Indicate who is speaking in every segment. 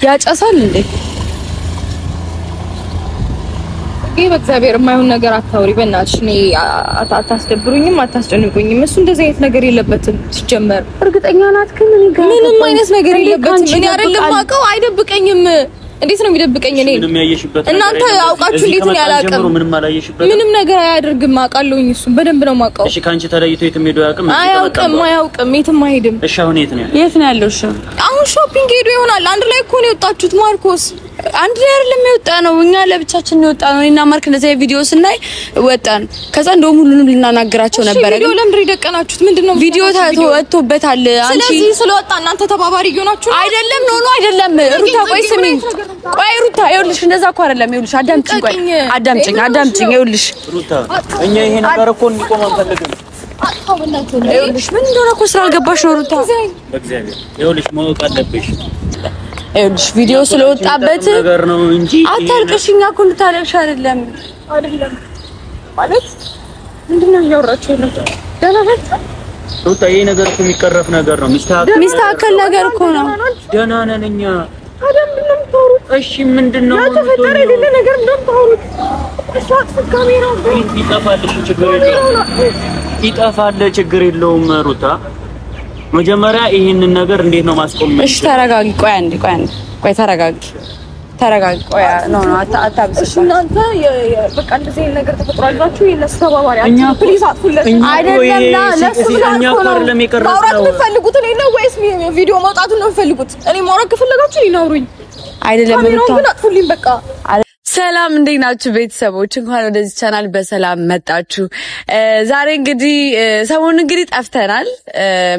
Speaker 1: ያጨሳል እንዴ? በእግዚአብሔር የማይሆን ነገር አታውሪ በእናትሽ። እኔ አታስደብሩኝም አታስጨንቁኝም። እሱ እንደዚህ አይነት ነገር የለበትም ሲጀመር።
Speaker 2: እርግጠኛ ናት ግን
Speaker 1: ምንም አይነት ነገር የለበትም። እኔ አይደለም ማውቀው አይደብቀኝም። እንዴት ነው የሚደብቀኝ? እኔ እናንተ አውቃችሁ እንዴት ነው ያላቀም? ምንም ነገር አያደርግም አውቃለሁኝ። እሱ በደንብ ነው ማውቀው።
Speaker 3: እሺ ካንቺ ተለይቶ የትም ሄዶ ያውቅም?
Speaker 1: አያውቅም የትም አይሄድም።
Speaker 3: እሺ አሁን የት ነው
Speaker 2: ያለው? እሺ
Speaker 1: አሁን ሾፒንግ ሄዶ ይሆናል። አንድ ላይ እኮ ነው የወጣችሁት ማርኮስ።
Speaker 2: አንድ ላይ አይደለም የወጣ ነው፣ እኛ ለብቻችን ነው የወጣ ነው። እና ማርክ እንደዚህ ቪዲዮ ስናይ ወጣን። ከዛ እንደውም ሁሉንም ልናናግራቸው ነበር።
Speaker 1: ቪዲዮ ለምን ይደቀናችሁት? ምንድነው
Speaker 2: ቪዲዮ ወጥቶበታል። አንቺ
Speaker 1: ስለዚህ ስለወጣ እናንተ ተባባሪ ይሆናችሁ
Speaker 2: አይደለም? ኖ አይደለም። ሩታ ቆይ ስሚኝ፣ ቆይ ሩታ ይኸውልሽ፣ እንደዛ እኮ አይደለም። ይኸውልሽ አዳምጪኝ። ይኸውልሽ
Speaker 3: ሩታ፣ እኛ ይሄ ነገር እኮ እንዲቆም አንፈልግም።
Speaker 2: ይኸውልሽ ምን እንደሆነ እኮ ስላልገባሽ ነው ሩታ።
Speaker 3: በእግዚአብሔር ይኸውልሽ ማወቅ አለብሽ።
Speaker 2: ይኸውልሽ ቪዲዮ ስለወጣበት
Speaker 3: ነገር ነው እንጂ
Speaker 2: አታልቅሽኛ እኮ እንድታለቅሽ አይደለም
Speaker 1: ማለት ምንድነው እያወራችሁ ያለው? ደህና ነህ
Speaker 3: ሩታ? ይሄ ነገር እኮ የሚቀረፍ ነገር ነው።
Speaker 2: ሚስተካከል ነገር እኮ ነው።
Speaker 3: ደህና ነን እኛ።
Speaker 1: ምንድነው የምታወሩት?
Speaker 3: እሺ ምንድነው
Speaker 1: ተፈጠረ? የሌለ ነገር ምንድነው የምታወሩት? እሷት ካሜራው
Speaker 3: ይጠፋል፣ ችግር የለውም ሩታ። መጀመሪያ ይሄንን ነገር እንዴት ነው ማስቆም?
Speaker 2: እሺ ተረጋጊ። ቆይ ተረጋጊ። ቆይ አታብስሽ።
Speaker 1: እናንተ በቃ እንደዚህ ነገር ተፈጥሯላችሁ። የነሱ ተባባሪ አትሁኑ ፕሊዝ፣ አትሁለት
Speaker 2: አይደለም። ለሱ ብላችሁ ነው
Speaker 1: ማውራት የምትፈልጉት እኔ ነው ወይስ ቪዲዮ መውጣቱን ነው የምትፈልጉት? እኔ ማውራት ከፈለጋችሁ ይናውሩኝ።
Speaker 2: አይደለም
Speaker 1: ካሜራውን ግን አጥፉልኝ በቃ።
Speaker 2: ሰላም እንዴት ናችሁ ቤተሰቦች? እንኳን ወደዚህ ቻናል በሰላም መጣችሁ። ዛሬ እንግዲህ ሰሞኑን እንግዲህ ጠፍተናል።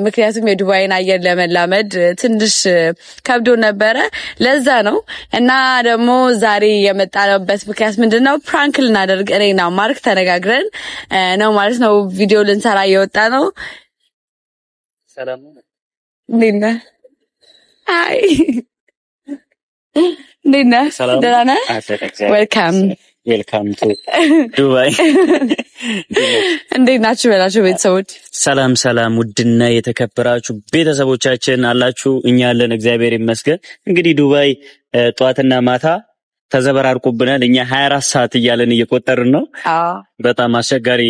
Speaker 2: ምክንያቱም የዱባይን አየር ለመላመድ ትንሽ ከብዶ ነበረ፣ ለዛ ነው። እና ደግሞ ዛሬ የመጣንበት ምክንያት ምንድነው? ፕራንክ ልናደርግ እኔና ማርክ ተነጋግረን ነው ማለት ነው ቪዲዮ ልንሰራ እየወጣ ነው።
Speaker 3: ሰላም
Speaker 2: እንዴት ነህ? አይ እንዴት ነህ? ደህና ነህ?
Speaker 3: ዌልካም ቱ ዱባይ።
Speaker 2: እንዴት ናችሁ በላችሁ ቤተሰቦች?
Speaker 3: ሰላም ውድና የተከበራችሁ ቤተሰቦቻችን አላችሁ? እኛ ያለን እግዚአብሔር ይመስገን። እንግዲህ ዱባይ ጧትና ማታ ተዘበራርቁብናል። እኛ 24 ሰዓት እያለን እየቆጠርን ነው። በጣም አስቸጋሪ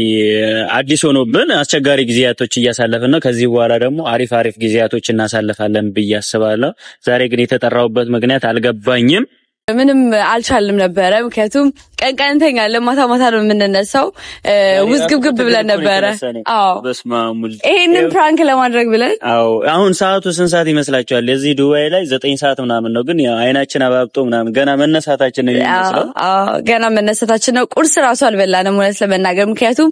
Speaker 3: አዲስ ሆኖብን አስቸጋሪ ጊዜያቶች እያሳለፍን ነው። ከዚህ በኋላ ደግሞ አሪፍ ጊዜያቶች እናሳልፋለን ብዬ አስባለሁ። ዛሬ ግን የተጠራውበት ምክንያት አልገባኝም።
Speaker 2: ምንም አልቻልንም ነበረ። ምክንያቱም ቀን እንተኛለን፣ ማታ ነው የምንነሳው። ውዝግብግብ ብለን ነበረ።
Speaker 3: በስማሙል
Speaker 2: ይሄንን ፕራንክ ለማድረግ ብለን
Speaker 3: አሁን ሰዓቱ ስንት ሰዓት ይመስላችኋል? እዚህ ዱባይ ላይ 9 ሰዓት ምናምን ነው። ግን ያው አይናችን አባብጦ ምናምን ገና መነሳታችን ነው የሚመስለው።
Speaker 2: ገና መነሳታችን ነው። ቁርስ ራሱ አልበላንም እውነት ለመናገር፣ ምክንያቱም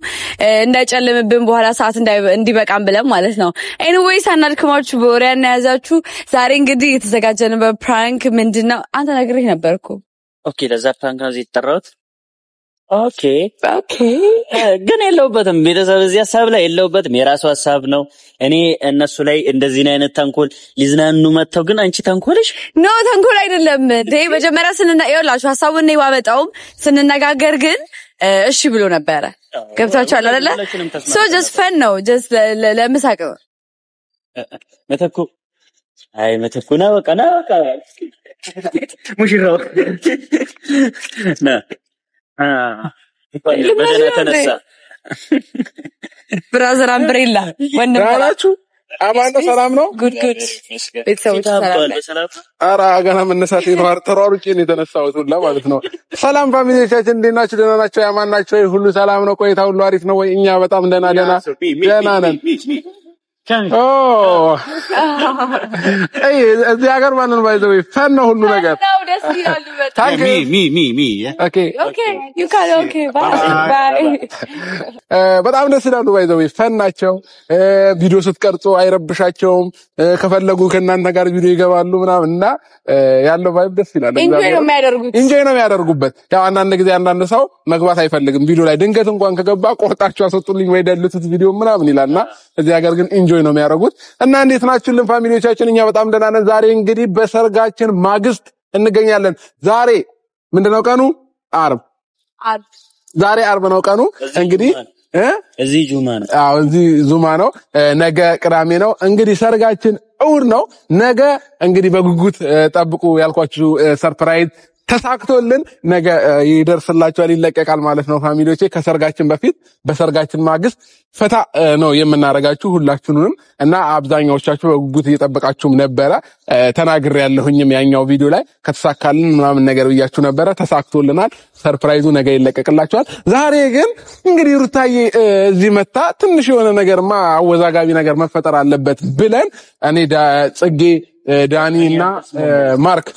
Speaker 2: እንዳይጨልምብን በኋላ ሰዓት እንዲበቃም ብለን ማለት ነው። ኤኒዌይስ አናድክማችሁ በወሬ ያናያዛችሁ። ዛሬ እንግዲህ የተዘጋጀንበት ፕራንክ ምንድነው? አንተ ነግሬህ ነበርኩ።
Speaker 3: ኦኬ ለዛ ፕራንክ ነው የተጠራሁት። ኦኬ ግን የለውበትም። ቤተሰብ እዚህ ሐሳብ ላይ የለውበትም። የራሱ ሐሳብ ነው። እኔ እነሱ ላይ እንደዚህ አይነት ተንኮል ሊዝናኑ መተው፣ ግን አንቺ ተንኮልሽ
Speaker 2: ነው። ተንኮል አይደለም። መጀመሪያ ይኸውላችሁ ሐሳቡን ነው ባመጣውም ስንነጋገር ግን እሺ ብሎ ነበረ። ገብታችኋል አይደለ? ሶ ጀስት ፈን ነው፣ ጀስት ለምሳቅ ነው።
Speaker 3: መተኩና በቃ ሙሽራው በደህና ተነሳ።
Speaker 4: ብራዘር አምብሬላ ወንድም
Speaker 5: ናችሁ? አማን ሰላም ነው?
Speaker 4: ጉድ ቤተሰቦች ሰላም።
Speaker 5: ኧረ ገና መነሳቴ ነው። ተሯሩጬ ነው የተነሳሁት ሁላ ማለት ነው። ሰላም ፋሚሊዎቻችን እንዴት ናችሁ? ደህና ናችሁ? ያማን ናችሁ? ሁሉ ሰላም ነው? ቆይታ ሁሉ አሪፍ ነው ወይ? እኛ በጣም ደህና ነን። እዚህ ሀገር ማንን ባይዘው ፈን ነው ሁሉ ነገር። በጣም ደስ ይላሉ። ባይዘው ፈን ናቸው። ቪዲዮ ስትቀርጹ አይረብሻቸውም። ከፈለጉ ከእናንተ ጋር ቪዲዮ ይገባሉ ምናምን እና ያለው ቫይብ ደስ ይላል። ኢንጆይ ነው የሚያደርጉበት። ያው አንዳንድ ጊዜ አንዳንድ ሰው መግባት አይፈልግም ቪዲዮ ላይ። ድንገት እንኳን ከገባ ቆርጣችሁ አስወጡልኝ ወይ ደልቱት ቪዲዮ ምናምን ይላልና እዚህ ሀገር ግን ኢንጆይ ነው የሚያደርጉት። እና እንዴት ናችሁልን ፋሚሊዎቻችን? እኛ በጣም ደህና ነን። ዛሬ እንግዲህ በሰርጋችን ማግስት እንገኛለን። ዛሬ ምንድነው ቀኑ? አርብ። ዛሬ አርብ ነው ቀኑ። እንግዲህ
Speaker 3: እዚህ ጁማ ነው።
Speaker 5: እዚህ ጁማ ነው። ነገ ቅዳሜ ነው። እንግዲህ ሰርጋችን እሑድ ነው። ነገ እንግዲህ በጉጉት ጠብቁ ያልኳችሁ ሰርፕራይዝ ተሳክቶልን ነገ ይደርስላችኋል፣ ይለቀቃል ማለት ነው ፋሚሊዎቼ። ከሰርጋችን በፊት በሰርጋችን ማግስት ፈታ ነው የምናረጋችሁ ሁላችሁንም እና አብዛኛዎቻችሁ በጉጉት እየጠበቃችሁም ነበረ። ተናግሬያለሁኝም ያኛው ቪዲዮ ላይ ከተሳካልን ምናምን ነገር ብያችሁ ነበረ። ተሳክቶልናል። ሰርፕራይዙ ነገ ይለቀቅላችኋል። ዛሬ ግን እንግዲህ ሩታዬ እዚህ መታ ትንሽ የሆነ ነገርማ አወዛጋቢ ነገር መፈጠር አለበት ብለን እኔ ጽጌ ዳኒና ማርክ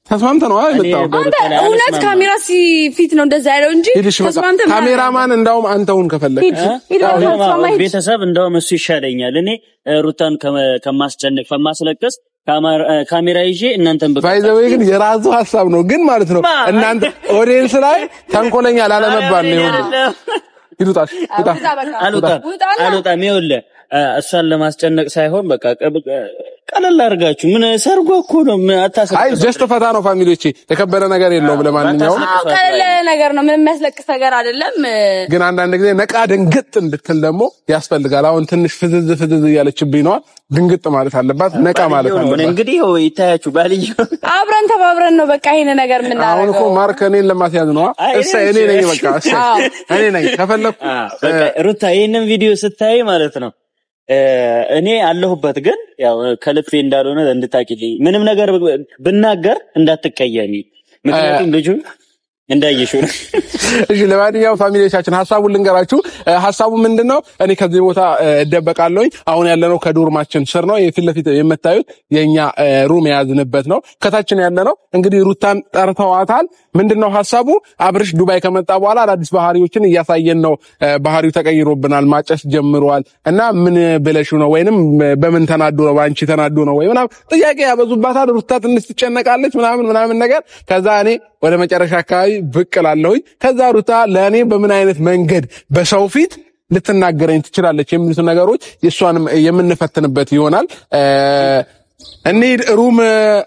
Speaker 5: ተስማምተን ነው አይመጣው።
Speaker 2: እውነት ካሜራ ፊት ነው እንደዛ ያለው እንጂ ተስማምተን
Speaker 5: ካሜራማን እንዳውም አንተውን ከፈለክ
Speaker 3: ቤተሰብ እንዳውም እሱ ይሻለኛል። እኔ ሩታን ከማስለቀስ ካሜራ ይዤ እናንተን
Speaker 5: ባይዘው ግን የራሱ ሐሳብ ነው ግን ማለት ነው እናንተ ኦዲየንስ ላይ ተንኮለኛ ላለመባል ነው ይሉታል።
Speaker 3: አልወጣም ይኸውልህ እሷን ለማስጨነቅ ሳይሆን በቃ ቀለል አድርጋችሁ ምን ሰርጎ እኮ ነው አታስብ።
Speaker 5: አይ ጀስት ፈታ ነው ፋሚሊዎቼ፣ የከበረ ነገር የለውም። ለማንኛውም
Speaker 2: ቀለል ነገር ነው፣ ምንም የሚያስለቅስ ነገር አይደለም።
Speaker 5: ግን አንዳንድ ጊዜ ነቃ ድንግጥ እንድትል ደግሞ ያስፈልጋል። አሁን ትንሽ ፍዝዝ እያለችብኝ ነው። ድንግጥ ማለት አለባት፣ ነቃ ማለት አለባት።
Speaker 3: እንግዲህ ይታያችሁ ባልየው
Speaker 2: አብረን ተባብረን ነው በቃ ይሄን ነገር የምናደርገው።
Speaker 5: አሁን እኮ ማርክ እኔን ለማስያዝ ነው። እኔ ነኝ በቃ እኔ ነኝ ከፈለኩ
Speaker 3: በቃ ሩታ ይሄንን ቪዲዮ ስታይ ማለት ነው እኔ አለሁበት ግን ያው ከልፌ እንዳልሆነ እንድታቂልኝ ምንም ነገር ብናገር እንዳትቀየሚ፣ ምክንያቱም ልጁ እንዳይሽው።
Speaker 5: እሺ ለማንኛውም ፋሚሊዎቻችን ሐሳቡን ልንገራችሁ። ሐሳቡ ምንድነው? እኔ ከዚህ ቦታ እደበቃለሁ። አሁን ያለነው ከዶርማችን ስር ነው። የፊት ለፊት የምታዩት የኛ ሩም የያዝንበት ነው። ከታችን ያለነው እንግዲህ ሩታን ጠርተዋታል። ምንድነው ሐሳቡ? አብርሽ ዱባይ ከመጣ በኋላ አዳዲስ ባህሪዎችን እያሳየን ነው። ባህሪው ተቀይሮብናል፣ ማጨስ ጀምሯል እና ምን ብለሽው ነው ወይንም በምን ተናዶ ነው ባንቺ ተናዶ ነው ወይ ምናምን ጥያቄ ያበዙባታል። ሩታ ትንሽ ትጨነቃለች ምናምን ነገር። ከዛ እኔ ወደ መጨረሻ አካባቢ ብቅ እላለሁኝ። ከዛ ሩታ ለእኔ በምን አይነት መንገድ በሰው ፊት ልትናገረኝ ትችላለች የሚሉት ነገሮች የሷንም የምንፈትንበት ይሆናል። እንሂድ ሩም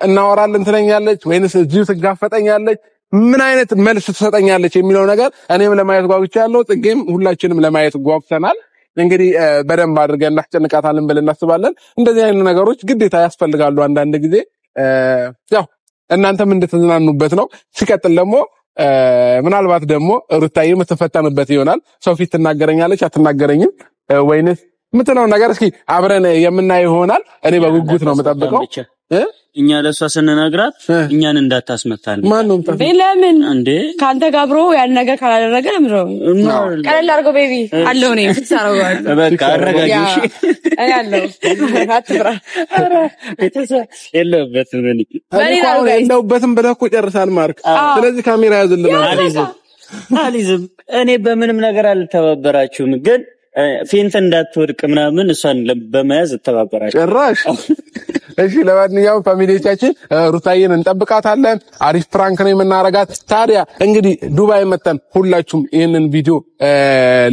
Speaker 5: እናወራለን ትለኛለች ወይንስ እዚሁ ትጋፈጠኛለች፣ ምን አይነት መልስ ትሰጠኛለች የሚለው ነገር እኔም ለማየት ጓጉቻለሁ። ጽጌም ሁላችንም ለማየት ጓጉተናል። እንግዲህ በደንብ አድርገን እናስጨንቃታለን ብለን እናስባለን። እንደዚህ አይነት ነገሮች ግዴታ ያስፈልጋሉ አንዳንድ ጊዜ ያው እናንተም እንድትዝናኑበት ነው። ሲቀጥል ደግሞ ምናልባት ደግሞ ሩታዬ የምትፈተንበት ይሆናል። ሰው ፊት ትናገረኛለች አትናገረኝም ወይንስ የምትለው ነገር እስኪ አብረን የምናየው ይሆናል። እኔ በጉጉት ነው የምጠብቀው።
Speaker 3: እኛ ለሷ ስንነግራት እኛን እንዳታስመታል።
Speaker 5: ማን ነው
Speaker 2: ለምን እንዴ ካንተ ጋብሮ ያን ነገር ካላደረገ ምንድነው? ቀለል አድርገው ቤቢ አለው ነው ፍሳራው
Speaker 3: በቃ አረጋጊሽ
Speaker 2: እኔ አለው አትፍራ።
Speaker 5: የለውበትም ብለህ እኮ ጨርሳል ማርክ። ስለዚህ ካሜራ ያዝልና
Speaker 3: አሊዝም እኔ በምንም ነገር አልተባበራችሁም ግን ፌንት እንዳትወድቅ ምናምን እሷን በመያዝ ተባበራችሁ ጭራሽ።
Speaker 5: እሺ ለማንኛውም ፋሚሊዎቻችን ሩታዬን እንጠብቃታለን። አሪፍ ፕራንክ ነው የምናረጋት። ታዲያ እንግዲህ ዱባይ መተን ሁላችሁም ይህንን ቪዲዮ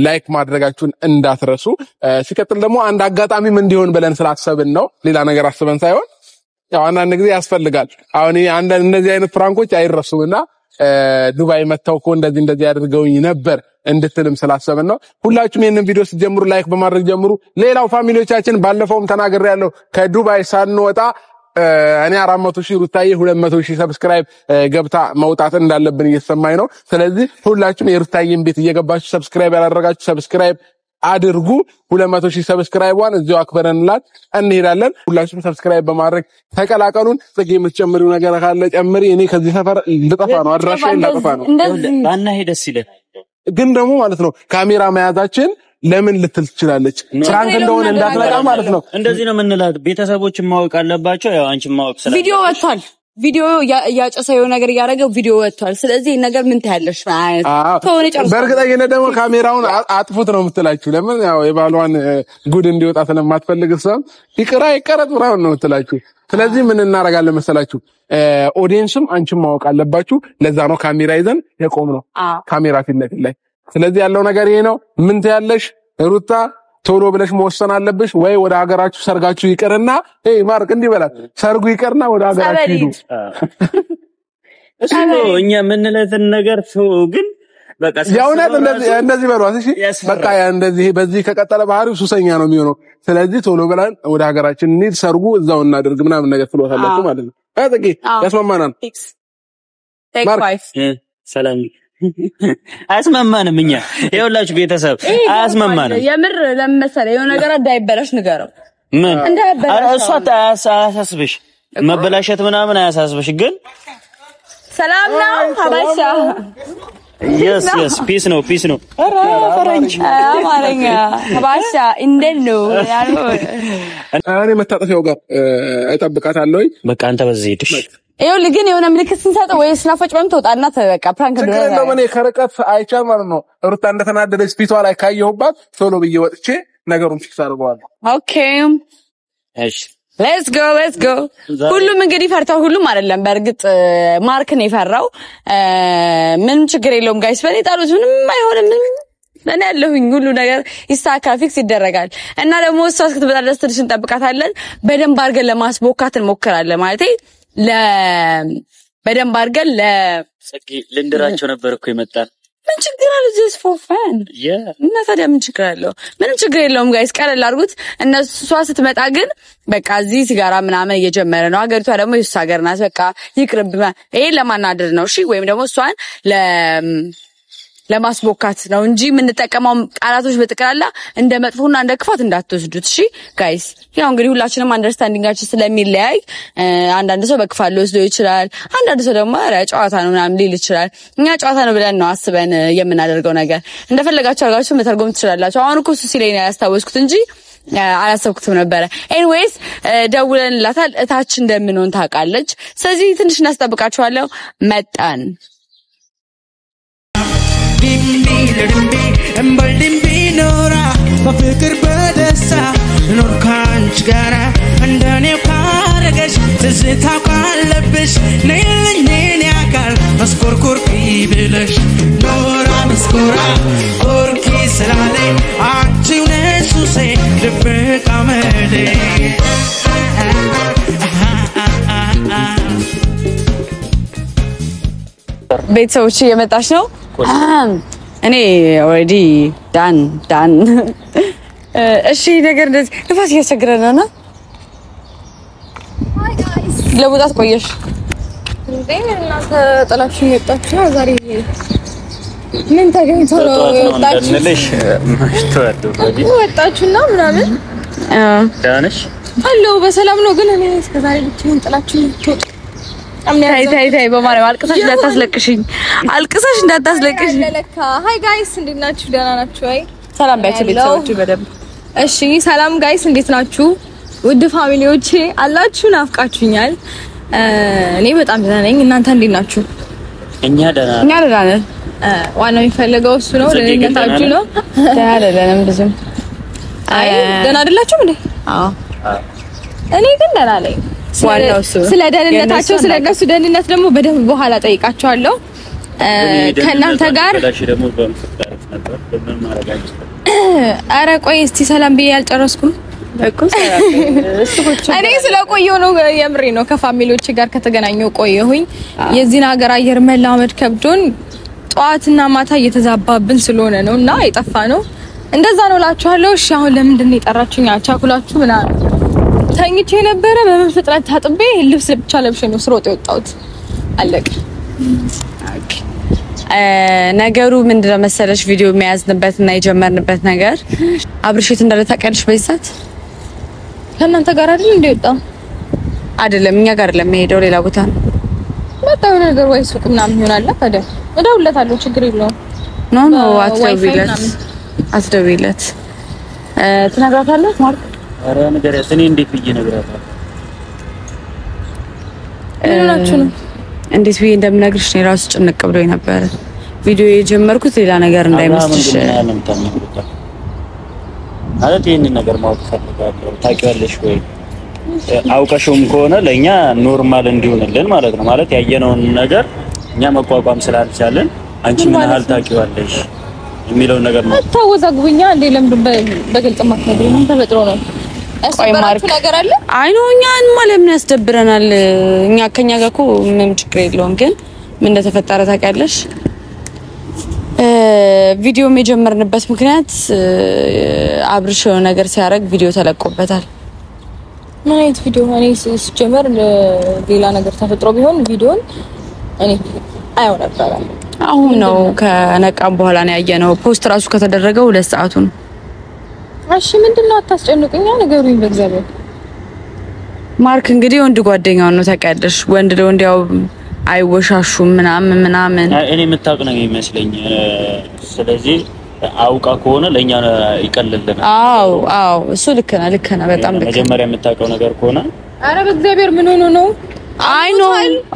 Speaker 5: ላይክ ማድረጋችሁን እንዳትረሱ። ሲቀጥል ደግሞ አንድ አጋጣሚም እንዲሆን ብለን ስላሰብን ነው፣ ሌላ ነገር አስበን ሳይሆን ያው አንዳንድ ጊዜ ያስፈልጋል። አሁን አንዳንድ እንደዚህ አይነት ፕራንኮች አይረሱምና ዱባይ መተው እኮ እንደዚህ ያድርገውኝ ነበር እንድትልም ስላሰብን ነው። ሁላችሁም ይሄንን ቪዲዮ ስትጀምሩ ላይክ በማድረግ ጀምሩ። ሌላው ፋሚሊዎቻችን ባለፈውም ተናግሬያለሁ ከዱባይ ሳንወጣ እኔ 400,000 ሩታዬ 200,000 ሰብስክራይብ ገብታ መውጣት እንዳለብን እየተሰማኝ ነው። ስለዚህ ሁላችሁም የሩታዬን ቤት እየገባችሁ ሰብስክራይብ ያላደረጋችሁ ሰብስክራይብ አድርጉ። 200,000 ሰብስክራይቧን እዚሁ አክበረንላት እንሄዳለን። ሁላችሁም ሰብስክራይብ በማድረግ ተቀላቀሉን። ጽጌ የምትጨምሪው ነገር ካለ ጨምሪ። እኔ ከዚህ ሰፈር ልጠፋ ነው፣ አድራሻዬን ልጠፋ ነው።
Speaker 3: ባና ሄደስ ይለ
Speaker 5: ግን ደግሞ ማለት ነው ካሜራ መያዛችን ለምን ልትል ትችላለች። ፍራንክ እንደሆነ እንዳትነቃ ማለት ነው።
Speaker 3: እንደዚህ ነው የምንላት። ቤተሰቦችን ማወቅ አለባቸው። ያው አንቺም ማወቅ ስለ
Speaker 2: ቪዲዮ ወጥቷል። ቪዲዮ ያጨሰ የሆነ ነገር ያደረገው ቪዲዮ ወጥቷል። ስለዚህ ነገር ምን ታያለሽ ማለት ከሆነ ጨርሶ
Speaker 5: በእርግጠኝነት ደግሞ ካሜራውን አጥፉት ነው የምትላችሁ። ለምን ያው የባሏን ጉድ እንዲወጣ ስለማትፈልግ እሷም ይቀረጥ ምናምን ነው የምትላችሁ። ስለዚህ ምን እናደርጋለን መሰላችሁ? ኦዲየንስም አንቺም ማወቅ አለባችሁ። ለዛ ነው ካሜራ ይዘን የቆምነው ካሜራ ፊት ለፊት ላይ። ስለዚህ ያለው ነገር ይሄ ነው። ምን ትያለሽ ሩታ? ቶሎ ብለሽ መወሰን አለብሽ። ወይ ወደ ሀገራችሁ ሰርጋችሁ ይቀርና ማርክ እንዲህ በላት፣ ሰርጉ ይቀርና ወደ ሀገራችሁ ሂዱ።
Speaker 3: እሱ እኛ የምንለትን ነገር ግን በቃ
Speaker 5: ያውናት እንደዚህ በሏት እሺ በቃ እንደዚህ በዚህ ከቀጠለ ባህሪው ሱሰኛ ነው የሚሆነው ስለዚህ ቶሎ ብለን ወደ ሀገራችን እንሂድ ሰርጉ እዛው እናደርግ ምናምን ነገር ትሏታላችሁ ማለት ነው አጥቂ ያስማማናል
Speaker 2: ቴክ 5
Speaker 3: ሰላም አያስማማንም እኛ ይኸውላችሁ ቤተሰብ አያስማማንም
Speaker 2: የምር ለምሳሌ የሆነ ነገር እንዳይበላሽ ንገረው
Speaker 3: ምን እሷ አያሳስብሽ መበላሸት ምናምን አያሳስብሽ ግን ሰላም ነው ሀባሻ yes peace ነው ኧረ ፈረንጅ
Speaker 2: አማርኛ ሀባሻ እንዴት ነው
Speaker 5: እኔ መታጠፊያው ጋር እጠብቃታለሁ
Speaker 3: በቃ አንተ በዚህ ሄድሽ
Speaker 2: ይኸውልህ ግን የሆነ ምልክት ስንሰጥ ወይ ስናፈጭ በምን ተውጣና በቃ ፕራንክ
Speaker 5: እንደሆነ እኔ ከርቀት አይቻል ማለት ነው ሩታ እንደተናደደች ፊቷ ላይ ካየሁባት ቶሎ ብዬ ወጥቼ ነገሩን ፊክስ አድርገዋለሁ
Speaker 2: ኦኬ እሺ let's go ሁሉም እንግዲህ ፈርታው ሁሉም አይደለም በእርግጥ ማርክ ነው የፈራው ምንም ችግር የለውም ጋይስ በኔ ጣሉት ምንም አይሆንም ለኔ ያለሁኝ ሁሉ ነገር ይሳካ ፊክስ ይደረጋል እና ደግሞ እሷ እስክትመጣ ድረስ ትንሽ እንጠብቃታለን በደንብ አድርገን ለማስቦካት እንሞክራለን ማለት በደንብ አድርገን
Speaker 3: ለሰቂ ልንድራቸው ነበር እኮ ይመጣል
Speaker 2: ምን ችግር አለ just for fun እና ታዲያ ምን ችግር አለው ምንም ችግር የለውም ጋይስ ቀለል አድርጉት እነሱ ስትመጣ ግን በቃ እዚህ ሲጋራ ምናምን እየጀመረ ነው ሀገሪቷ ደግሞ የሱ ሀገር ናት በቃ ይቅርብ ይሄ ለማናደር ነው እሺ ወይም ደግሞ እሷን ለማስቦካት ነው እንጂ የምንጠቀመው ቃላቶች በጥቅላላ እንደ መጥፎና እንደ ክፋት እንዳትወስዱት እሺ ጋይስ ያው እንግዲህ ሁላችንም አንደርስታንዲንጋችን ስለሚለያይ አንዳንድ ሰው በክፋት ሊወስደው ይችላል አንዳንድ ሰው ደግሞ ኧረ ጨዋታ ነው ምናምን ሊል ይችላል እኛ ጨዋታ ነው ብለን ነው አስበን የምናደርገው ነገር እንደፈለጋችሁ አድርጋችሁ መተርጎም ትችላላችሁ አሁን እኮ እሱ ሲለኝ ነው ያስታወስኩት እንጂ አላሰብኩትም ነበር ኤኒዌይስ ደውለንላታል እታች እንደምንሆን ታውቃለች ስለዚህ ትንሽ እናስጠብቃችኋለሁ መጣን
Speaker 6: እምበልድምቢ ኖራ በፍቅር በደስታ ኖር ካንቺ ጋራ እንደኔው ካረገሽ ትዝታ ካለብሽ ነይልኝ እኔ አካል መስኮርኮርኪ ብለሽ ኖራ መስኮራ ኮርኪ ስላለኝ አንቺው ነሽ ሱሴ ድብቅ አመሌ
Speaker 2: ቤተሰቦች እየመጣች ነው እኔ ኦሬዲ ዳን እሺ ነገር እንደዚህ ንፋስ እያስቸገረን ነው ለቡጣት ቆየሽ
Speaker 1: እንዴ እናንተ ጥላችሁ የወጣችሁ ነው ዛሬ ምን ተገኝቶ ነው ወጣችሁና ምናምን
Speaker 3: ዳንሽ
Speaker 1: አሎ በሰላም ነው ግን እኔ እስከዛሬ ብቻዬን ጥላችሁ ትወጡ
Speaker 2: ታይ በማርያም አልቅሰሽ እንዳታስለቅሽ
Speaker 1: ለለካ ሃይ ጋይስ እንዴት ናችሁ ደህና ናችሁ አይ
Speaker 2: ሰላም ባይችሁ ቤተሰቦች በደንብ
Speaker 1: እሺ ሰላም ጋይስ እንዴት ናችሁ ውድ ፋሚሊዎቼ አላችሁ ናፍቃችሁኛል እኔ በጣም ደህና ነኝ እናንተ እንዴት ናችሁ
Speaker 3: እኛ ደህና
Speaker 2: ነን
Speaker 1: ዋናው የሚፈልገው እሱ ነው ለእናንታችሁ ነው
Speaker 2: ደህና ብዙም
Speaker 1: አይ ደህና አይደላችሁም እንዴ አዎ እኔ ግን ደህና ነኝ ስለ ደህንነታቸው ስለ እነሱ ደህንነት ደግሞ በደንብ በኋላ ጠይቃቸዋለሁ ከእናንተ ጋር
Speaker 3: ደግሞ በመፍጠር ነበር በምን ማረጋችሁ
Speaker 1: አረ ቆይ እስቲ ሰላም ብዬ ያልጨረስኩም እኮ ሰላም እኔ ስለቆየው ነው የምሬ ነው ከፋሚሊዎቼ ጋር ከተገናኘው ቆየሁኝ የዚህን ሀገር አየር መላመድ ከብዶን ጧትና ማታ እየተዛባብን ስለሆነ ነውና የጠፋ ነው እንደዛ ነው ላችኋለሁ እሺ አሁን ለምንድን ነው የጠራችሁኝ አቻኩላችሁ ምናምን ተኝቼ ነበረ በመፍጥረት ታጥቤ ልብስ ብቻ ለብሼ ነው ስሮጥ የወጣሁት አለቀ
Speaker 2: ኦኬ ነገሩ ምንድነው መሰለሽ ቪዲዮ የሚያዝንበትና የጀመርንበት ነገር አብርሽት እንዳለ ታውቂያለሽ በይሳት
Speaker 1: ከእናንተ ጋር አይደል እንደወጣው
Speaker 2: አይደለም እኛ ጋር ለመሄደው ሌላ ቦታ ነው
Speaker 1: መጣው ነገር ወይ ሱቅ ምናምን ይሆናል ታዲያ እደውልለታለሁ ችግር የለውም
Speaker 2: ኖ አትደውይለት ትነግራታለህ ማርክ
Speaker 3: አረ ነገር እኔ እንዴት ብዬ ነግራታለሁ
Speaker 1: ምንላችሁ ነው
Speaker 2: እንዴት ብዬ እንደምነግርሽ ነው ራሱ ጭንቅ ብሎኝ ነበር ቪዲዮ የጀመርኩት ሌላ ነገር እንዳይመስልሽ
Speaker 3: ማለት ይሄንን ነገር ማወቅ ፈልጋለሁ ታውቂዋለሽ ወይ አውቀሽውም ከሆነ ለኛ ኖርማል እንዲሆንልን ማለት ነው ማለት ያየነውን ነገር እኛ መቋቋም ስላልቻለን አንቺ ምን ያህል ታውቂዋለሽ የሚለው ነገር ነው
Speaker 1: ታወዛግቡኛ እንደ ለምን በግልጽ ማትነግሩኝ ምን ተፈጥሮ ነው
Speaker 2: ቆይ ማርክ
Speaker 1: ነገር አለ
Speaker 2: አይ ነው እኛን ማለት ምን ያስደብረናል እኛ ከኛ ጋር እኮ ምንም ችግር የለውም ግን ምን እንደተፈጠረ ታውቂያለሽ ቪዲዮ የጀመርንበት ምክንያት አብርሽ ነገር ሲያረግ ቪዲዮ ተለቆበታል።
Speaker 1: ምን አይነት ቪዲዮ? እኔ ሲጀመር ሌላ ነገር ተፈጥሮ ቢሆን ቪዲዮን እኔ አየው ነበር።
Speaker 2: አሁን ነው ከነቃም በኋላ ነው ያየነው። ፖስት ራሱ ከተደረገው 2 ሰዓቱ ነው።
Speaker 1: እሺ ምንድነው? አታስጨንቁኝ፣ ነገሩኝ በእግዚአብሔር።
Speaker 2: ማርክ እንግዲህ ወንድ ጓደኛው ነው ታውቂያለሽ። ወንድ ለወንድ ያው አይወሻሹም ምናምን
Speaker 3: እኔ የምታውቅ ነው የሚመስለኝ። ስለዚህ አውቃ ከሆነ ለኛ ይቀልልናል።
Speaker 2: አዎ እሱ ልክ ነህ በጣም ልክ።
Speaker 3: መጀመሪያ የምታውቀው ነገር ከሆነ
Speaker 1: አረ በእግዚአብሔር ምን ሆኖ ነው?
Speaker 2: አይ ነው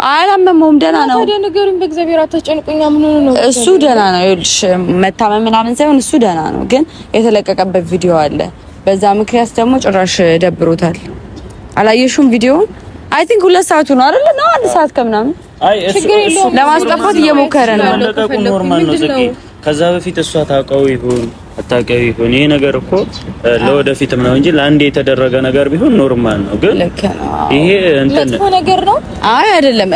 Speaker 2: አላመመውም፣ ደህና ነው።
Speaker 1: ታዲያ ነገሩኝ በእግዚአብሔር አታስጨንቁኝ። ምን ሆኖ ነው?
Speaker 2: እሱ ደህና ነው። ይኸውልሽ መታመም ምናምን ሳይሆን እሱ ደህና ነው። ግን የተለቀቀበት ቪዲዮ አለ። በዛ ምክንያት ደግሞ ጭራሽ ደብሮታል። አላየሽውም ቪዲዮውን? አይ ቲንክ 2 ሰዓቱ ነው አይደል? ነው 1 ሰዓት ከምናምን።
Speaker 3: አይ እሱ
Speaker 2: ለማስጠፋት እየሞከረ ነው።
Speaker 3: ለቀቁ ኖርማል ነው ዘቂ። ከዛ በፊት እሷ ታውቀው ይሁን አታውቀው ይሁን ይሄ ነገር እኮ ለወደፊትም ነው እንጂ ለአንዴ የተደረገ ነገር ቢሆን ኖርማል ነው። ግን ይሄ እንትን
Speaker 1: መጥፎ ነገር ነው።
Speaker 2: አይ አይደለም።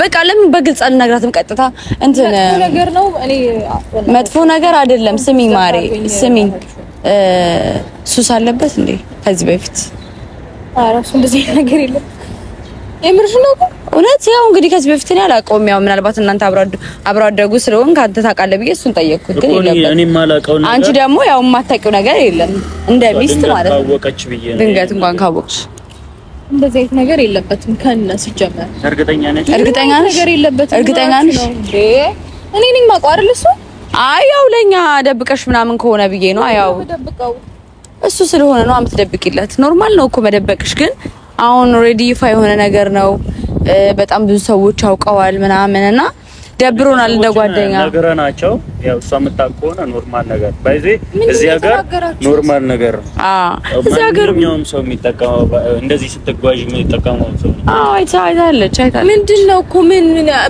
Speaker 2: በቃ ለምን በግልጽ አልነግራትም? ቀጥታ እንትን
Speaker 1: መጥፎ ነገር ነው። እኔ
Speaker 2: መጥፎ ነገር አይደለም። ስሚኝ ማሬ ስሚኝ፣ ሱስ አለበት እንዴ ከዚህ በፊት?
Speaker 1: አራሱ እንደዚህ ነገር የለም። የምርሽ ነው
Speaker 2: እውነት? ያው እንግዲህ ከዚህ በፊት እኔ አላውቀውም። ያው ምናልባት እናንተ አብሮ አደጉ ስለሆን ካንተ ታውቃለህ ብዬ እሱን ጠየቅኩት። ግን
Speaker 3: እኔ ማላውቀው ነገር
Speaker 2: አንቺ ደግሞ ያው የማታውቂው ነገር የለም እንደ ሚስት ማለት ነው።
Speaker 3: ታወቀች ብዬ ነው።
Speaker 2: ድንገት እንኳን ካወቅሽ
Speaker 1: እንደዚህ አይነት ነገር የለበትም ከነ ሲጀመር።
Speaker 3: እርግጠኛ ነሽ?
Speaker 2: እርግጠኛ ነሽ?
Speaker 1: ነገር የለበትም።
Speaker 2: እርግጠኛ ነሽ?
Speaker 1: እኔ ነኝ ማውቀው አይደል እሱ?
Speaker 2: አይ ያው ለኛ ደብቀሽ ምናምን ከሆነ ብዬ ነው። ያው
Speaker 1: ደብቀው
Speaker 2: እሱ ስለሆነ ነው አምትደብቂለት። ኖርማል ነው እኮ መደበቅሽ። ግን አሁን ኦሬዲ ይፋ የሆነ ነገር ነው። በጣም ብዙ ሰዎች አውቀዋል ምናምንና ደብሮናል። እንደ ጓደኛ
Speaker 3: ነገራናቸው። ያው እሷ የምታውቅ ከሆነ ኖርማል ነገር ባይዜ እዚህ ሀገር ኖርማል ነገር።
Speaker 2: እዚህ ሀገር
Speaker 3: ምንም ሰው የሚጠቀመው እንደዚህ ስትጓዥ የሚጠቀመው ሰው
Speaker 2: አይታለች።
Speaker 1: ምንድነው እኮ ምን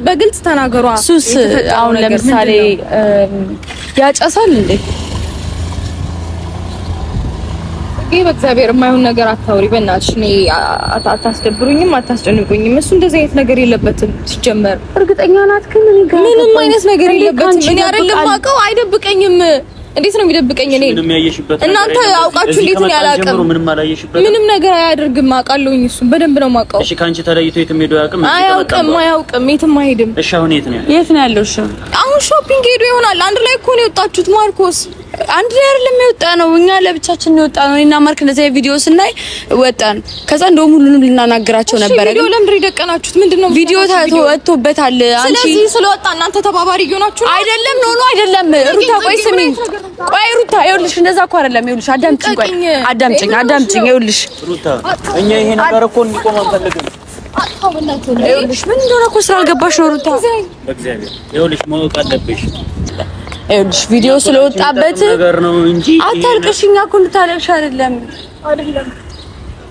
Speaker 1: በግልጽ ተናገሯ።
Speaker 2: ሱስ አሁን ለምሳሌ ያጨሳል እንዴ?
Speaker 1: ይሄ በእግዚአብሔር የማይሆን ነገር አታውሪ በእናትሽ። እኔ አታስደብሩኝም አታስጨንቁኝም። እሱ እንደዚህ አይነት ነገር የለበትም ሲጀመር።
Speaker 2: እርግጠኛ ናት? ግን
Speaker 1: ምንም አይነት ነገር የለበትም። እኔ አይደለም ማውቀው አይደብቀኝ። እንዴት ነው የሚደብቀኝ? እኔ እናንተ አውቃችሁ እንዴት ነው ያላቀም? ምንም ነገር አያደርግም። አውቃለሁኝ እሱ በደንብ ነው ማውቀው።
Speaker 3: እሺ ካንቺ ተለይቶ የትም ሄዶ ያውቅም?
Speaker 1: አያውቅም። የትም አይሄድም።
Speaker 3: እሺ አሁን የት ነው
Speaker 2: ያለው? እሺ
Speaker 1: አሁን ሾፒንግ ሄዶ ይሆናል። አንድ ላይ እኮ ነው የወጣችሁት ማርኮስ።
Speaker 2: አንድ ላይ አይደለም የወጣ ነው። እኛ ለብቻችን ነው የወጣ ነው። እኔና ማርክ እንደዚህ ቪዲዮ ስናይ ወጣን። ከዛ እንደውም ሁሉንም ልናናግራቸው ነበር።
Speaker 1: ቪዲዮ ለምን ይደቀናችሁት? ምንድነው
Speaker 2: ቪዲዮ ወጥቶበታል። አንቺ
Speaker 1: ስለዚህ ስለወጣ እናንተ ተባባሪ ይሆናችሁ
Speaker 2: አይደለም? ኖ አይደለም። ሩታ ቆይ ስሚኝ። ቆይ ሩታ ይኸውልሽ፣ እንደዛ እኮ አይደለም። ይኸውልሽ አዳምጪኝ። ይኸውልሽ
Speaker 3: ሩታ፣ እኛ ይሄ ነገር እኮ እንዲቆም አንፈልግም።
Speaker 2: ይኸውልሽ ምን እንደሆነ እኮ ስላልገባሽ ነው ሩታ።
Speaker 3: በእግዚአብሔር ይኸውልሽ ማወቅ አለብሽ።
Speaker 2: ይኸውልሽ ቪዲዮ ስለወጣበት
Speaker 3: ነገር ነው እንጂ
Speaker 2: አታልቅሽኛ እኮ እንድታለቅሽ አይደለም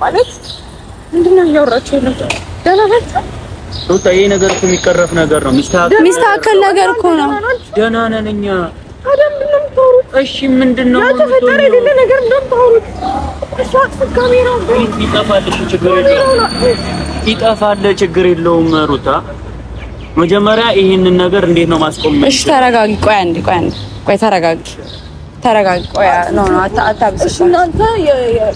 Speaker 1: ማለት ምንድነው እያወራችሁ ነው? ደህና
Speaker 3: ሩታ፣ ይሄ ነገር እኮ የሚቀረፍ ነገር ነው።
Speaker 2: ሚስተካከል ነገር እኮ ነው።
Speaker 3: ደህና ነን እኛ።
Speaker 1: ምንድነው የምታወሩት?
Speaker 3: እሺ ምንድነው
Speaker 1: ተፈጠረ? የሌለ ነገር እንደም ታወሩት። እሷ ካሜራው
Speaker 3: ይጠፋል፣ ችግር የለውም ሩታ። መጀመሪያ ይሄንን ነገር እንዴት ነው ማስቆም?
Speaker 2: እሺ ተረጋጊ። ቆይ ተረጋጊ። ቆይ አታብስሽ።
Speaker 1: እናንተ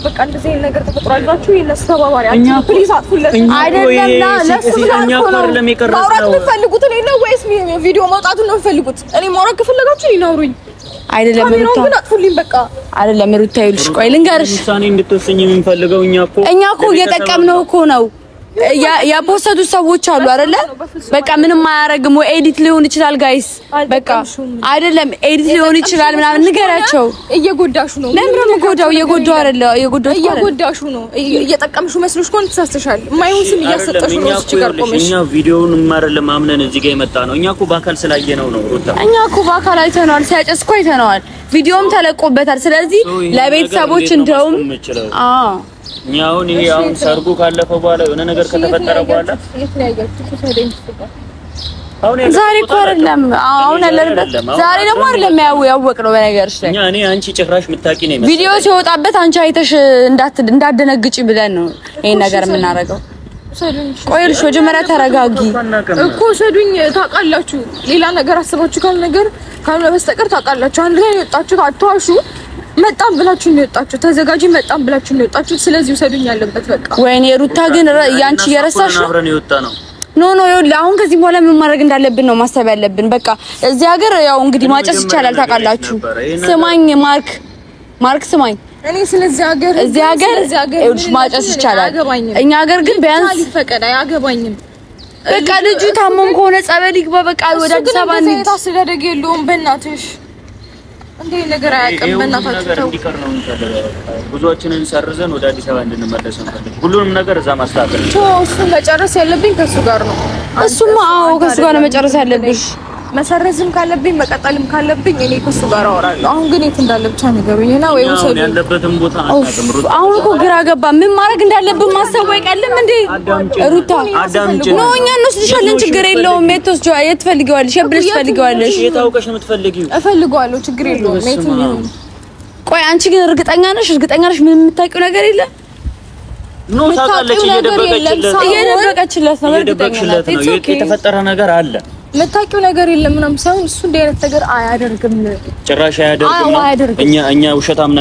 Speaker 1: በቃ እንደዚህ ነገር ተፈጥሯላችሁ። የነሱ ተባባሪ ፕሊዝ አጥፉለት።
Speaker 2: አይደለም ለሱ
Speaker 3: ብላችሁ ነው
Speaker 1: ማውራት የምትፈልጉት እኔ ነው ወይስ ቪዲዮ ማውጣቱን ነው የምትፈልጉት? እኔ ማውራት ከፈለጋችሁ ይናውሩኝ።
Speaker 2: አይደለም ሩታ፣
Speaker 1: ግን አጥፉልኝ በቃ።
Speaker 2: አይደለም ሩታ፣ ይኸውልሽ ቆይ ልንገርሽ።
Speaker 3: ውሳኔ እንድትወስኝ የምንፈልገው እኛ እኮ
Speaker 2: እየጠቀምነው እኮ ነው። ያፖስቱ ሰዎች አሉ አይደለ? በቃ ምንም አያረግም ወይ ኤዲት ሊሆን ይችላል ጋይስ። በቃ አይደለም ኤዲት ሊሆን ይችላል ምናምን ንገራቸው።
Speaker 1: እየጎዳሹ ነው።
Speaker 2: ለምን ነው ጎዳው? እየጎዳው አይደለ?
Speaker 1: እየጎዳሹ ነው። እየጠቀምሹ መስሎሽ ኮን ተሳስተሻል። የማይሆን ስም እያሰጠሽ ነው። እሱ ጋር ቆመሽ
Speaker 3: እኛ ቪዲዮውን ማረለም አምነን እዚህ ጋር የመጣ ነው። እኛ እኮ በአካል ስላየነው ነው ሩታ።
Speaker 2: እኛ እኮ በአካል አይተነዋል። ሲያጨስ እኮ አይተነዋል። ቪዲዮም ተለቆበታል። ስለዚህ ለቤተሰቦች እንደውም
Speaker 3: ኛውን ይሄ አሁን ሰርጉ ካለፈ በኋላ የሆነ ነገር ከተፈጠረ በኋላ
Speaker 2: ዛሬ እኮ አይደለም አሁን ያለበት ዛሬ ደግሞ አይደለም ያወቅነው። በነገርሽ ላይ
Speaker 3: እኔ አንቺ ጭራሽ ምታቂ ነኝ
Speaker 2: ቪዲዮ ሲወጣበት አንቺ አይተሽ እንዳትደነግጪ ብለን ነው ይሄን ነገር የምናደርገው። ቆይልሽ መጀመሪያ ተረጋጊ
Speaker 1: እኮ ሰዱኝ ታውቃላችሁ ሌላ ነገር አስባችሁ ካልሆነ በስተቀር ታውቃላችሁ አንድ ላይ ወጣችሁ አትዋሹ መጣም ብላችሁ ነው ወጣችሁ ተዘጋጂ መጣም ብላችሁ ነው ወጣችሁ ስለዚህ ሰዱኝ ያለበት በቃ
Speaker 2: ወይኔ ሩታ ግን ያንቺ የረሳሽ ነው ኖ ይኸውልህ አሁን ከዚህ በኋላ ምን ማድረግ እንዳለብን ነው ማሰብ ያለብን በቃ እዚህ ሀገር ያው እንግዲህ ማጨስ ይቻላል ታውቃላችሁ ስማኝ ማርክ ስማኝ
Speaker 1: እኔ ስለዚህ ሀገር
Speaker 2: እዚህ ሀገር ይኸውልሽ ማጨስ ይቻላል እኛ ሀገር ግን ቢያንስ
Speaker 1: ፈቀደ አያገባኝም
Speaker 2: በቃ ልጁ ታሞም ከሆነ ጸበል ይግባ በቃ ወደ አዲስ አበባ ነው
Speaker 1: ታስደደግ የለውም በእናትሽ እንዴ ነገር አያቀም በእናታችሁ
Speaker 3: ጉዞአችንን ሰርዘን ወደ አዲስ አበባ እንድንመለስ እንፈልግ ሁሉንም ነገር እዛ ማስተካከል
Speaker 1: እሱ መጨረስ ያለብኝ ከሱ ጋር ነው
Speaker 2: እሱማ አዎ ከሱ ጋር ነው መጨረስ ያለብሽ
Speaker 1: መሰረዝም ካለብኝ መቀጠልም ካለብኝ እኔ ከሱ ጋር አወራለሁ አሁን ግን የት እንዳለ ብቻ ንገሩኝና ወይ ወሰዱ
Speaker 3: ያለበትም ቦታ አታውቅም
Speaker 2: አሁን እኮ ግራ ገባ ምን ማድረግ እንዳለብን ማሰብ አይቀልም እንዴ ሩታ
Speaker 3: አዳምጪ
Speaker 2: ነው እኛ እንወስድሻለን ችግር የለውም የት ትፈልጊዋለሽ የብለሽ ትፈልጊዋለሽ
Speaker 3: የታውቀሽ ነው የምትፈልጊው
Speaker 1: እፈልገዋለሁ ችግር የለውም
Speaker 2: ቆይ አንቺ ግን እርግጠኛ ነሽ ምን የምታውቂው ነገር የለም
Speaker 3: ነው ታውቃለች
Speaker 2: እየደበቀችለት ነው
Speaker 3: የተፈጠረ ነገር አለ
Speaker 1: መታቂው ነገር የለም ምናምን ሳይሆን እሱ እንደ አይነት ነገር አያደርግም
Speaker 3: ጭራሽ አያደርግም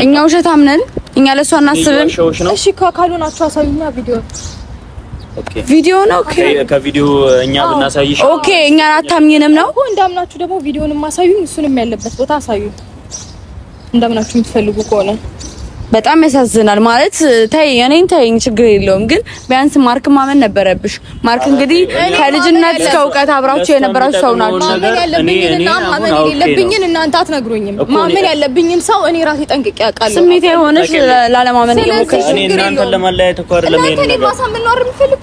Speaker 3: እኛ
Speaker 2: ውሸታም ነን እኛ ለሷ እናስብም
Speaker 1: እሺ ካሉናችሁ አሳዩኛ
Speaker 2: ቪዲዮ ነው
Speaker 3: ከቪዲዮ እኛ ብናሳይሽ
Speaker 2: ኦኬ እኛ አታምኝንም ነው
Speaker 1: እንዳምናችሁ ደግሞ ቪዲዮንም ማሳዩኝ እሱንም ያለበት ቦታ አሳዩኝ እንዳምናችሁ የምትፈልጉ ከሆነ
Speaker 2: በጣም ያሳዝናል ማለት እኔን ተይኝ ችግር የለውም ግን ቢያንስ ማርክ ማመን ነበረብሽ ማርክ እንግዲህ ከልጅነት እስከ እውቀት አብራችሁ የነበራችሁ ሰው ናችሁ
Speaker 1: ማመን የሌለብኝን እናንተ አትነግሩኝም ማመን ያለብኝን ሰው እኔ ራሴ ጠንቅቄ አውቃለሁ
Speaker 2: ስሜት የሆነሽ ላለማመን እየሞከርሽ
Speaker 3: እኔ እናንተን ለማለያየት እኮ አይደለም
Speaker 1: ይሄን ነገር ማሳመን ነው የምፈልጉ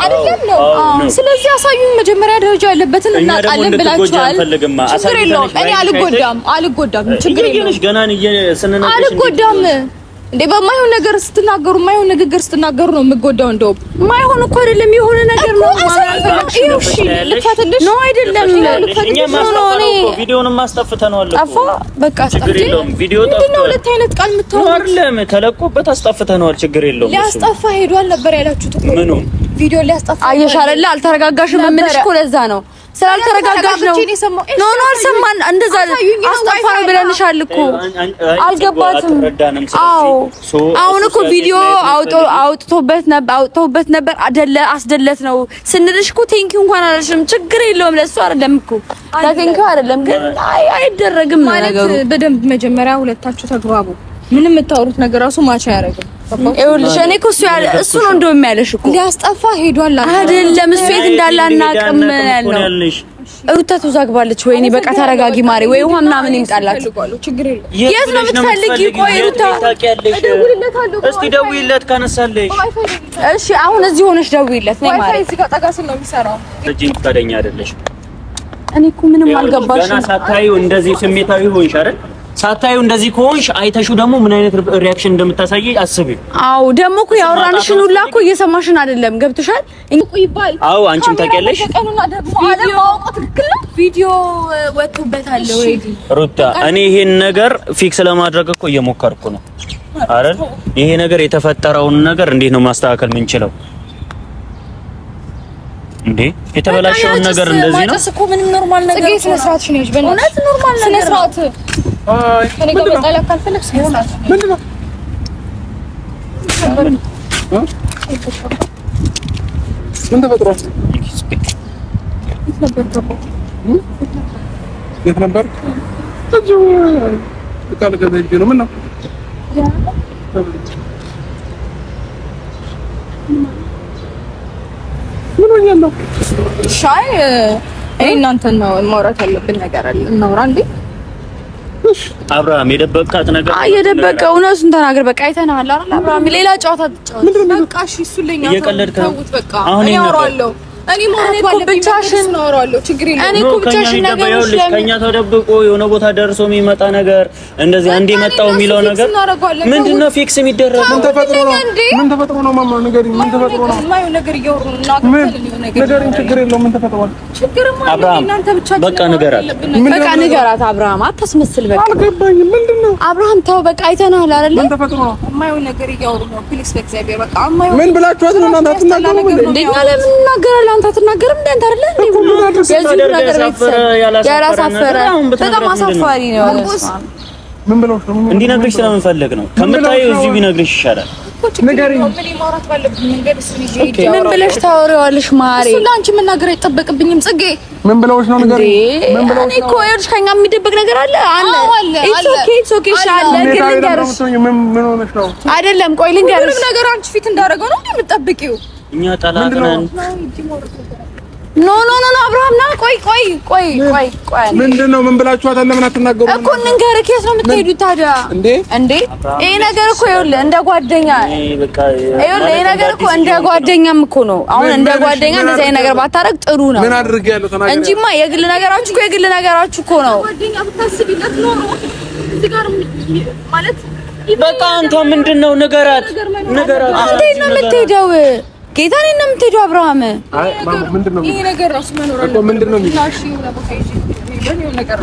Speaker 1: አይደለም ነው ስለዚህ አሳዩኝ መጀመሪያ ደረጃ ያለበትን እናቃለን ብላችኋል ችግር የለውም እኔ አልጎዳም ችግር የለውም
Speaker 3: ገና ስንነግርሽ
Speaker 1: አልጎዳም እንዴ በማይሆን ነገር ስትናገሩ ማይሆን ንግግር ስትናገሩ ነው የምጎዳው እንደው
Speaker 2: ማይሆን እኮ አይደለም የሆነ ነገር ነው
Speaker 1: እሺ ልፋትልሽ
Speaker 2: ነው አይደለም
Speaker 3: ቪዲዮንም ማስጠፍተናል
Speaker 2: አፎ በቃ
Speaker 3: ችግር የለውም ቪዲዮ ጠፍቷል
Speaker 1: ነው ሁለት አይነት ቃል የምታወሩት
Speaker 3: አይደለም ተለቆበት አስጠፍተናል ችግር የለውም
Speaker 1: ሊያስጠፋ ሄዷል ነበር ያላችሁት
Speaker 3: ምኑ
Speaker 1: ቪዲዮ ሊያስጠፋ
Speaker 2: አየሽ አይደል አልተረጋጋሽም ምንሽ እኮ ለዛ ነው ስላልተረጋጋሽ ነው ኖ አልሰማን እንደዛ አስጠፋ ነው ብለንሻል እኮ አልገባትም አዎ አሁን እኮ ቪዲዮ አውጥቶበት ነበር አስደለት ነው ስንልሽ እኮ ቴንኪው እንኳን አላልሽም ችግር የለውም ለሱ አይደለም እኮ ቴንኪው አይደለም ግን አይደረግም ነገሩ
Speaker 1: በደንብ መጀመሪያ ሁለታችሁ ተግባቡ ምንም የምታወሩት ነገር ራሱ ማቻ ያደርጋል
Speaker 2: ይኸውልሽ እኔ እኮ እሱ ነው እንደውም ያለሽ እኮ
Speaker 1: ሊያስጠፋ ሄዷል
Speaker 2: አይደለም እሱ የት እንዳለ አናውቅም ያልነው ሩታ ተዛግባለች ወይኔ በቃ ተረጋጊ ማሪ ወይ ውሃ ምናምን ይምጣላችሁ
Speaker 1: ችግር የለም
Speaker 2: የት ነው የምትፈልጊ ቆይ ሩታ
Speaker 3: እስቲ ደውይለት ካነሳለሽ
Speaker 2: እሺ አሁን እዚህ ሆነሽ ደውይለት ነይ ማሪ
Speaker 1: እዚህ ጋር ጠጋስ ነው የሚሰራው
Speaker 3: እጂ ፈቃደኛ አይደለሽ
Speaker 2: እኔ እኮ ምንም አልገባሽም
Speaker 3: ገና ሳታዩ እንደዚህ ስሜታዊ ሆንሽ አይደል ሳታዩ እንደዚህ ከሆንሽ አይተሹ ደግሞ ምን አይነት ሪአክሽን እንደምታሳይ አስቢ
Speaker 2: አው ደግሞ እኮ ያወራንሽን ሁላ እኮ እየሰማሽን አይደለም ገብቶሻል
Speaker 1: ይባል
Speaker 3: አው አንቺም ታውቂያለሽ
Speaker 1: ቀኑና ደግሞ አለማወቅ ትክክል
Speaker 2: ቪዲዮ ወጥቶበታል ኦሬዲ
Speaker 3: ሩታ እኔ ይሄን ነገር ፊክስ ለማድረግ እኮ እየሞከርኩ ነው አይደል ይሄ ነገር የተፈጠረውን ነገር እንዴት ነው ማስተካከል የምንችለው እንዴ የተበላሸውን ነገር እንደዚህ ነው
Speaker 1: እኮ ምንም ኖርማል ነገር ነው ስነስርዓት ሽነሽ በእውነት ኖርማል ነገር ስነስርዓት እኔ ጋር መጣላ ካልፈለግሽ ስነስርዓት
Speaker 5: ምንድነው ምን ተፈጥሯል የት ነበር እዚሁ ቃል ገዘጅ ነው ምን ነው ምን ሆኛለሁ
Speaker 1: ሻይ እናንተን ነው ማውራት ያለብን ነገር አለ እናውራ እንዴ
Speaker 3: አብርሃም የደበቃት ነገር
Speaker 2: የደበቀ እውነቱን ተናገር በቃ አይተናል አይደል አብርሃም ሌላ ጨዋታ ተጫወት
Speaker 1: በቃ እሺ እሱ ለኛ
Speaker 3: እየቀለድክ ነው
Speaker 1: በቃ እኔ አወራለሁ እኔ ማለት ብቻሽን ነው ችግር የለም
Speaker 3: እኔ እኮ ብቻሽን ነገር ከኛ ተደብቆ የሆነ ቦታ ደርሶ የሚመጣ ነገር እንደዚህ አንዴ መጣው የሚለው ነገር ምንድነው ፊክስ የሚደረግ
Speaker 5: ምን ተፈጥሮ ነው ማማ ንገሪኝ ምን ተፈጥሮ ነው
Speaker 1: ማየው ነገር እየወሩ ነው
Speaker 5: ንገሪኝ ችግር የለውም ምን ተፈጥሯል
Speaker 3: አብርሃም በቃ ንገራት
Speaker 2: አብርሃም አታስመስል በቃ
Speaker 5: አልገባኝም ምንድነው
Speaker 2: አብርሃም ተው በቃ አይተናል አይደል
Speaker 5: ምን ተፈጥሮ ነው
Speaker 1: ማየው ነገር እየወሩ ነው ፕሊስ በእግዚአብሔር በቃ ማየው
Speaker 5: ምን ብላችኋት ነው እናንተ አትናገሩም
Speaker 2: እንደኛ ለምን እናገራለን አንተ አትናገርም እንዴ አንተ አይደል ያላሳፈረ በጣም አሳፋሪ ነው
Speaker 5: ምን ብለውሽ ነው
Speaker 3: እንዲነግርሽ ስለምንፈልግ ነው ከምታየው እዚህ ቢነግርሽ ይሻላል
Speaker 5: ንገሪኝ
Speaker 2: ምን ብለሽ ታወሪዋለሽ ማሪ
Speaker 1: ስለአንቺ መናገር አይጠበቅብኝም ጽጌ
Speaker 5: ምን ብለውሽ ነው ንገሪኝ ምን ብለውሽ
Speaker 2: እኔ እኮ ይኸውልሽ ከኛ የሚደበቅ ነገር አለ ኢትስ ኦኬ ሻለ ግን ልንገርሽ
Speaker 5: ምን ሆነሽ ነው
Speaker 2: አይደለም ቆይ ልንገርሽ
Speaker 1: ሁሉም ነገር አንቺ ፊት እንዳደረገው ነው የምትጠብቂው
Speaker 3: እኛ ጠላት ነን
Speaker 2: ኖ አብርሃም ና ቆይ
Speaker 5: ምንድነው ምን ብላችኋት ለምን አትናገሩ
Speaker 2: እኮ እንንገርህ ከየት ነው የምትሄዱት ታዲያ እንዴ ይሄ ነገር እኮ ይኸውልህ እንደ ጓደኛ ይሄ ነገር እኮ እንደ ጓደኛም እኮ ነው አሁን እንደ ጓደኛ እንደዚህ አይነት ነገር ባታረግ ጥሩ ነው
Speaker 5: ምን አድርጌያለሁ ተናገር
Speaker 2: እንጂማ የግል ነገራችሁ እኮ ነው
Speaker 1: ጓደኛ ብታስቢለት ኖሮ እዚህ ጋር ማለት
Speaker 3: በቃ አንተ ምንድነው ንገራት
Speaker 2: አንተ ነው የምትሄደው ጌታኔ ነው የምትሄደው አብርሃም
Speaker 5: አይ ምንድነው
Speaker 1: ይሄ ነገር ራሱ መኖር አለ
Speaker 5: ምንድነው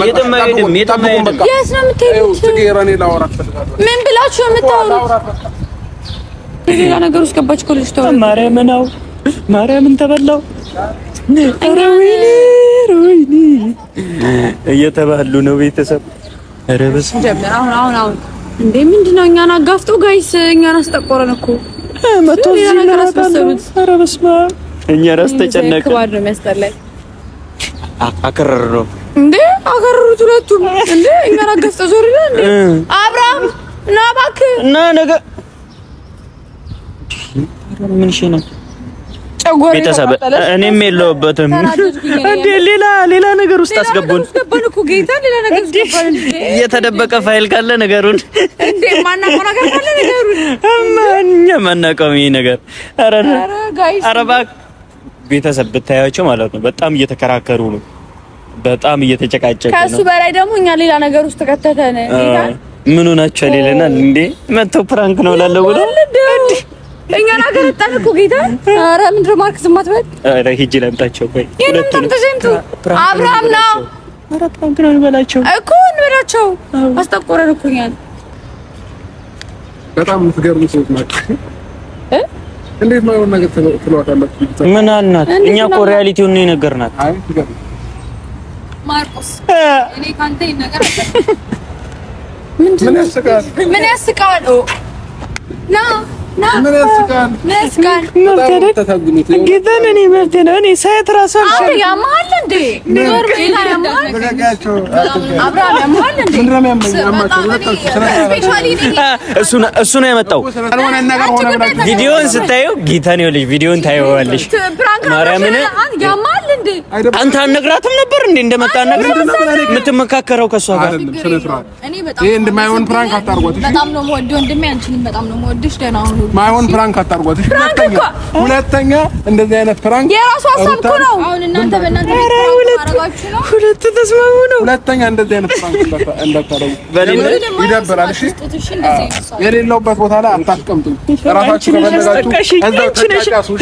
Speaker 3: የትም አይሄድም
Speaker 2: የት ነው የምትሄዱት
Speaker 5: ትገራኔ ላወራት ፈልጋለሁ
Speaker 2: ምን ብላችሁ የምታወሩት ሌላ ነገር ውስጥ ገባች እኮ ልጅ ተው
Speaker 3: ማርያምን ተበላው ወይኔ እየተባሉ ነው ቤተሰብ ረበስ
Speaker 2: ጀመር አሁን እንዴ ምንድነው እኛን አጋፍጦ ጋይስ እኛን አስጠቆረን እኮ
Speaker 3: መቶ ነገር አስበሰሉት ረበስ እኛ ራስ ተጨነቀ
Speaker 2: ከባድ ነው የሚያስጠላኝ
Speaker 3: አከረሩ
Speaker 2: እንዴ አከረሩት ሁለቱም እንዴ እኛን አጋፍጦ ዞር ይላል እንዴ አብርሃም ና እባክህ
Speaker 3: እና ነገር ምን ነው ቤተሰብ እኔም የለውበትም እንዴ ሌላ ነገር ውስጥ አስገቡን
Speaker 2: እኮ ጌታ ሌላ ነገር አስገባን እንዴ
Speaker 3: የተደበቀ ፋይል ካለ ነገሩን
Speaker 2: እንዴ ማናውቀው ነገር ካለ ነገሩን
Speaker 3: ማንኛ ማናውቀው ይሄ ነገር ኧረ
Speaker 2: ጋይስ
Speaker 3: ኧረ ቤተሰብ ብታያቸው ማለት ነው በጣም እየተከራከሩ ነው በጣም እየተጨቃጨቁ ነው
Speaker 2: ከሱ በላይ ደግሞ እኛ ሌላ ነገር ውስጥ ከተተነ ጌታ
Speaker 3: ምን ሆናችሁ ሌላና እንዴ መቶ ፕራንክ ነው ላለው ብሎ
Speaker 2: እኛ ነገር ተጠልኩ ጌታ ኧረ ምንድን ነው ማርክ ዝም አትበል
Speaker 3: ኧረ ሂጂ ለምጣቸው ቆይ
Speaker 2: ሁለቱም ተዘንቱ አብርሃም ነው
Speaker 3: ኧረ ፕራንክ ነው እንበላቸው
Speaker 2: እኮ እንበላቸው አስጠቆረን እኮ እኛን
Speaker 5: በጣም የምትገርሙ ሰዎች ናቸው እንዴት ነው የሆነ ነገር ትለዋታላችሁ
Speaker 3: ምን አልናት እኛ እኮ ሪያሊቲውን ነው የነገርናት
Speaker 5: አይ ትገርም
Speaker 1: ማርቆስ እኔ ካንተ ነገር
Speaker 5: ምን ያስቃል
Speaker 1: ና
Speaker 5: ምን ያስቃል
Speaker 3: ጌታን እኔ መብቴ ነው እኔ ሳይት ራሱ
Speaker 2: አንተ ያማል እንዴ ኖር ጌታ ያማል አብርሃም ያማል እንዴ
Speaker 3: እሱ ነው ያመጣው ቪዲዮን ስታዩ ጌታን ይኸውልሽ ቪዲዮን ታየዋለሽ ማርያምን
Speaker 2: ያማል እንዴ
Speaker 3: አንተ አነግራትም ነበር እንዴ እንደመጣ አነግራት የምትመካከረው ከሷ ጋር
Speaker 1: እኔ በጣም
Speaker 5: ይሄ እንደማይሆን ፕራንክ አታርጓት
Speaker 1: በጣም ነው የምወደው ወንድሜ አንቺንም በጣም ነው የምወድሽ ደህና ሁኑ
Speaker 5: ማይሆን ፕራንክ አታርጓት ሁለተኛ እንደዚህ አይነት ፕራንክ
Speaker 2: የራሱ ሀሳብ እኮ ነው
Speaker 1: አሁን እናንተ በእናንተ አረጋችሁ ነው
Speaker 3: ሁለት ተስማሙ ነው
Speaker 5: ሁለተኛ እንደዚህ አይነት ፕራንክ እንዳታረጉ ይደብራል እሺ የሌለውበት ቦታ ላይ አታስቀምጡ ራሳችሁ ከፈለጋችሁ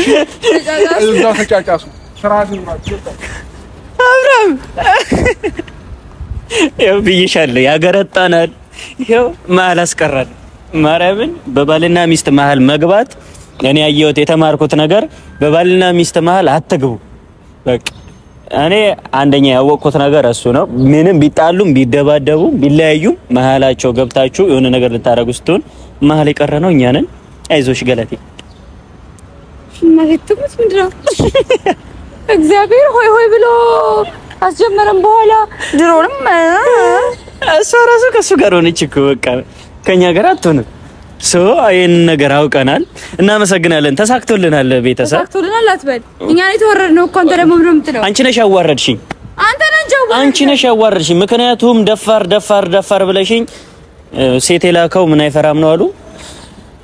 Speaker 5: እዛው ተጫጫሱ ስራችሁ
Speaker 3: አብርሃም ያው ብዬሻለሁ ያገረጣናል ይሄው መሀል አስቀራል ማርያምን በባልና ሚስት መሀል መግባት እኔ ያየሁት የተማርኩት ነገር በባልና ሚስት መሀል አትግቡ በቃ እኔ አንደኛ ያወቅኩት ነገር እሱ ነው ምንም ቢጣሉም ቢደባደቡም ቢለያዩም መሀላቸው ገብታችሁ የሆነ ነገር ልታረጉ ስትሆን መሀል የቀረ ነው እኛ ነን አይዞሽ ገለቴ
Speaker 2: ማለት ምንድነው እግዚአብሔር ሆይ ብሎ አስጀመረን በኋላ ድሮንም
Speaker 3: እሱ ራሱ ከሱ ጋር ሆነች እኮ በቃ ከኛ ጋር አትሆንም አይን ነገር አውቀናል እናመሰግናለን ተሳክቶልናል ቤተሰብ
Speaker 2: ተሳክቶልናል አትበል እኛ ላይ ተወረድነው እኮ አንተ ደግሞ ምንድን ነው የምትለው
Speaker 3: አንቺ ነሽ ያዋረድሽኝ አንቺ ነሽ ያዋረድሽኝ ምክንያቱም ደፋር ብለሽኝ ሴት የላከው ምን አይፈራም ነው አሉ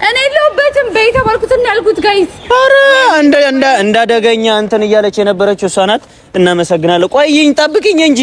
Speaker 2: እኔ ለውበትም በይተባልኩት እና ያልኩት ጋይስ
Speaker 3: አረ እንዳደገኛ እንትን እያለች የነበረችው እሷ ናት እናመሰግናለን ቆይኝ ጠብቂኝ እንጂ